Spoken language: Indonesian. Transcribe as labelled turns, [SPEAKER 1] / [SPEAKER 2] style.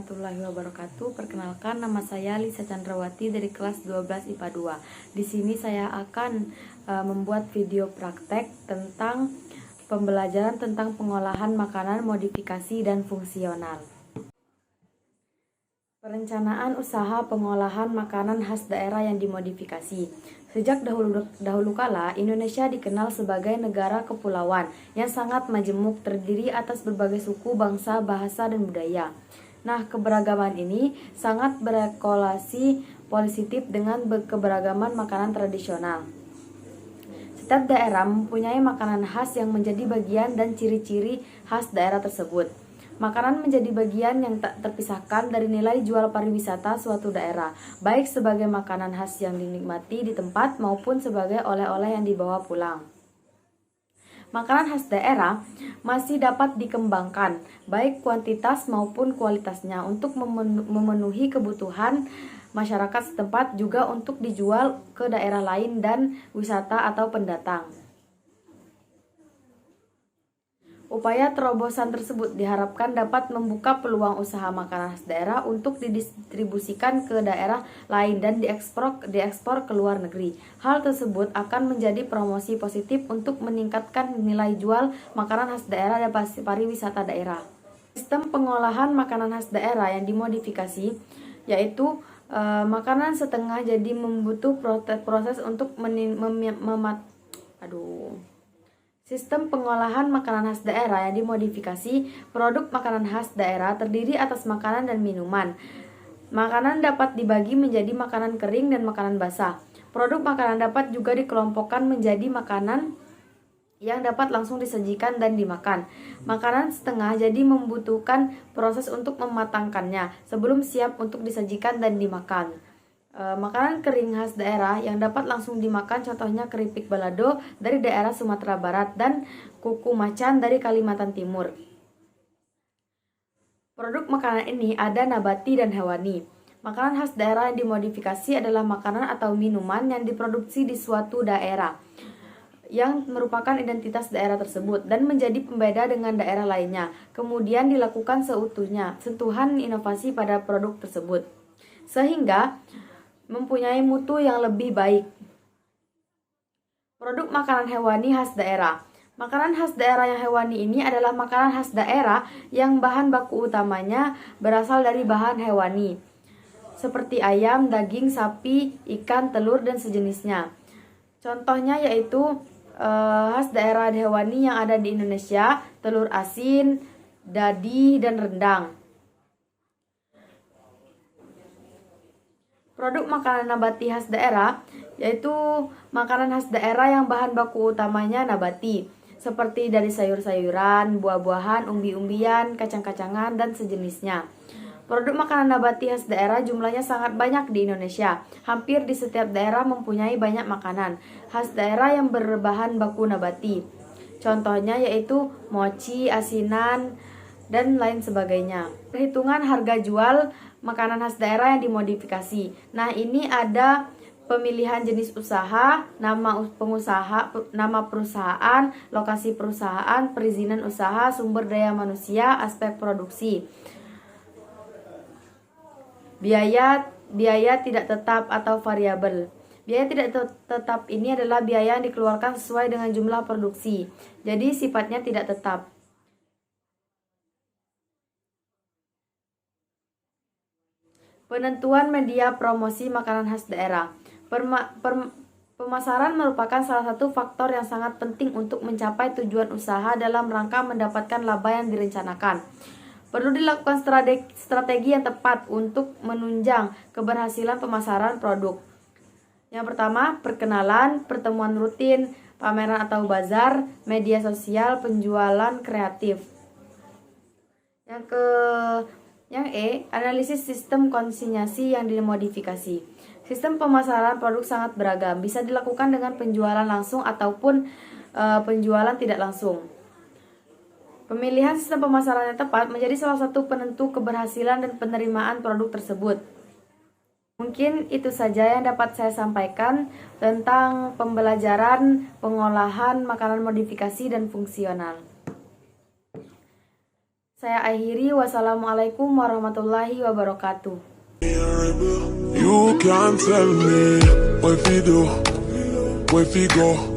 [SPEAKER 1] warahmatullahi wabarakatuh. Perkenalkan, nama saya Lisa Chandrawati dari kelas 12 IPA 2. Di sini saya akan membuat video praktek tentang pembelajaran tentang pengolahan makanan modifikasi dan fungsional. Perencanaan usaha pengolahan makanan khas daerah yang dimodifikasi. Sejak dahulu kala, Indonesia dikenal sebagai negara kepulauan yang sangat majemuk, terdiri atas berbagai suku, bangsa, bahasa, dan budaya. Nah, keberagaman ini sangat berkorelasi positif dengan keberagaman makanan tradisional. Setiap daerah mempunyai makanan khas yang menjadi bagian dan ciri-ciri khas daerah tersebut. Makanan menjadi bagian yang tak terpisahkan dari nilai jual pariwisata suatu daerah, baik sebagai makanan khas yang dinikmati di tempat maupun sebagai oleh-oleh yang dibawa pulang. Makanan khas daerah masih dapat dikembangkan, baik kuantitas maupun kualitasnya, untuk memenuhi kebutuhan masyarakat setempat, juga untuk dijual ke daerah lain dan wisata atau pendatang. Upaya terobosan tersebut diharapkan dapat membuka peluang usaha makanan khas daerah untuk didistribusikan ke daerah lain dan diekspor ke luar negeri. Hal tersebut akan menjadi promosi positif untuk meningkatkan nilai jual makanan khas daerah dan pariwisata daerah. Sistem pengolahan makanan khas daerah yang dimodifikasi yaitu makanan setengah jadi membutuhkan proses untuk Sistem pengolahan makanan khas daerah yang dimodifikasi. Produk makanan khas daerah terdiri atas makanan dan minuman. Makanan dapat dibagi menjadi makanan kering dan makanan basah. Produk makanan dapat juga dikelompokkan menjadi makanan yang dapat langsung disajikan dan dimakan. Makanan setengah jadi membutuhkan proses untuk mematangkannya sebelum siap untuk disajikan dan dimakan. Makanan kering khas daerah yang dapat langsung dimakan, contohnya keripik balado dari daerah Sumatera Barat dan kuku macan dari Kalimantan Timur. Produk makanan ini ada nabati dan hewani. Makanan khas daerah yang dimodifikasi adalah makanan atau minuman yang diproduksi di suatu daerah yang merupakan identitas daerah tersebut dan menjadi pembeda dengan daerah lainnya. Kemudian dilakukan seutuhnya sentuhan inovasi pada produk tersebut, sehingga mempunyai mutu yang lebih baik. Produk makanan hewani khas daerah. Makanan khas daerah yang hewani ini adalah makanan khas daerah yang bahan baku utamanya berasal dari bahan hewani, seperti ayam, daging, sapi, ikan, telur, dan sejenisnya. Contohnya yaitu khas daerah hewani yang ada di Indonesia: telur asin, dadi, dan rendang. Produk makanan nabati khas daerah yaitu makanan khas daerah yang bahan baku utamanya nabati, seperti dari sayur-sayuran, buah-buahan, umbi-umbian, kacang-kacangan, dan sejenisnya. Produk makanan nabati khas daerah jumlahnya sangat banyak di Indonesia. Hampir di setiap daerah mempunyai banyak makanan khas daerah yang berbahan baku nabati. Contohnya yaitu mochi, asinan, dan lain sebagainya. Perhitungan harga jual makanan khas daerah yang dimodifikasi. Nah, ini ada pemilihan jenis usaha, nama pengusaha, nama perusahaan, lokasi perusahaan, perizinan usaha, sumber daya manusia, aspek produksi. Biaya tidak tetap atau variabel. Biaya tidak tetap ini adalah biaya yang dikeluarkan sesuai dengan jumlah produksi. Jadi sifatnya tidak tetap. Penentuan media promosi makanan khas daerah. Pemasaran merupakan salah satu faktor yang sangat penting untuk mencapai tujuan usaha dalam rangka mendapatkan laba yang direncanakan. Perlu dilakukan strategi yang tepat untuk menunjang keberhasilan pemasaran produk. Yang pertama, perkenalan, pertemuan rutin, pameran atau bazar, media sosial, penjualan kreatif. Yang E, analisis sistem konsinyasi yang dimodifikasi. Sistem pemasaran produk sangat beragam, bisa dilakukan dengan penjualan langsung ataupun penjualan tidak langsung. Pemilihan sistem pemasaran yang tepat menjadi salah satu penentu keberhasilan dan penerimaan produk tersebut. Mungkin itu saja yang dapat saya sampaikan tentang pembelajaran pengolahan makanan modifikasi dan fungsional. Saya akhiri, wassalamualaikum warahmatullahi wabarakatuh.
[SPEAKER 2] You can't tell me what we do, where we go.